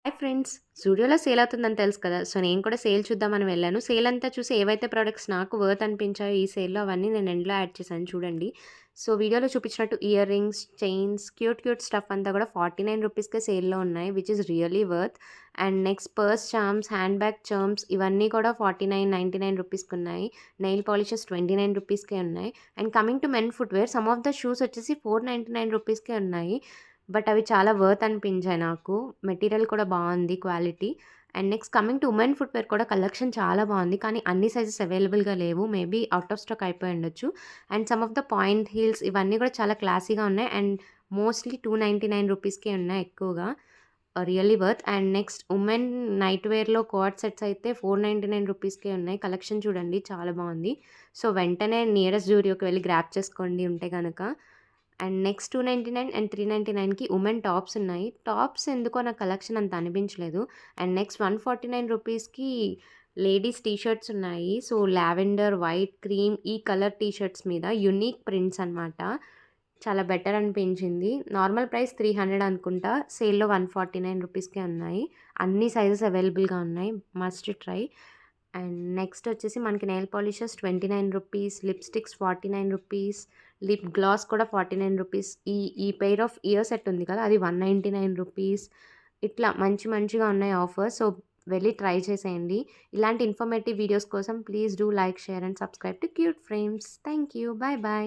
Hi friends! జూడియోలో sale అవుతుందని తెలుసు కదా! సో, నేను కూడా సేల్ చూద్దామని వెళ్ళాను. సేల్ అంతా చూసి ఏవైతే ప్రొడక్ట్స్ నాకు వర్త్ అనిపించాయో ఈ సేల్‌లో అవన్నీ నేను ఎండ్‌లో యాడ్ చేశాను చూడండి. సో, వీడియోలో చూపించినట్టు ear rings, chains, cute stuff అంతా కూడా 49 రూపీస్‌కే సేల్‌లో ఉన్నాయి. Which is really worth. And next purse charms, hand bag charms ఇవన్నీ కూడా 49, 99 రూపీస్‌కి ఉన్నాయి. నెయిల్ పాలిషెస్ 29 రూపీస్‌కే ఉన్నాయి. And coming to men footwear some of the shoes వచ్చేసి 499 రూపీస్‌కే ఉన్నాయి. బట్ అవి చాలా వర్త్ అనిపించాయి నాకు. మెటీరియల్ కూడా బావుంది quality. And next coming to women footwear కూడా కలెక్షన్ చాలా బావుంది. కానీ అన్ని సైజెస్ అవైలబుల్‌గా లేవు. మేబీ ఔట్ ఆఫ్ స్టాక్ అయిపోయి ఉండొచ్చు. And some of the point heels ఇవన్నీ కూడా చాలా క్లాసీగా ఉన్నాయి. అండ్ మోస్ట్‌లీ 299 రూపీస్‌కే ఉన్నాయి ఎక్కువగా. Really worth. And next women night వేర్‌లో కోట్ సెట్స్ అయితే 499 రూపీస్‌కే ఉన్నాయి. కలెక్షన్ చూడండి చాలా బావుంది. సో, వెంటనే నియరెస్ట్ జూడియోకి వెళ్లి గ్రాబ్ చేసుకోండి ఉంటే గనక. అండ్ నెక్స్ట్ 299 అండ్ 399కి ఉమెన్ టాప్స్ ఉన్నాయి. టాప్స్ ఎందుకో నాకు కలెక్షన్ అంత అనిపించలేదు. అండ్ నెక్స్ట్ 149 రూపీస్‌కి లేడీస్ టీ షర్ట్స్ ఉన్నాయి. సో, లావెండర్, వైట్, క్రీమ్ ఈ కలర్ టీ షర్ట్స్ మీద యూనిక్ ప్రింట్స్ అనమాట. చాలా బెటర్ అనిపించింది. నార్మల్ ప్రైస్ 300 అనుకుంటా. సేల్‌లో 149 రూపీస్‌కే ఉన్నాయి. అన్ని సైజెస్ అవైలబుల్‌గా ఉన్నాయి. Must try. అండ్ నెక్స్ట్ వచ్చేసి మనకి nail polishes 29 rupees, lipsticks 49 rupees, lip gloss కూడా 49 రూపీస్. ఈ ఈ పెయిర్ ఆఫ్ ఇయర్ సెట్ ఉంది కదా! అది 199 రూపీస్. ఇట్లా మంచిగా ఉన్నాయి ఆఫర్స్. సో, వెళ్లి ట్రై చేసేయండి. ఇలాంటి ఇన్ఫర్మేటివ్ వీడియోస్ కోసం please do like, share and subscribe to cute frames. Thank you. By.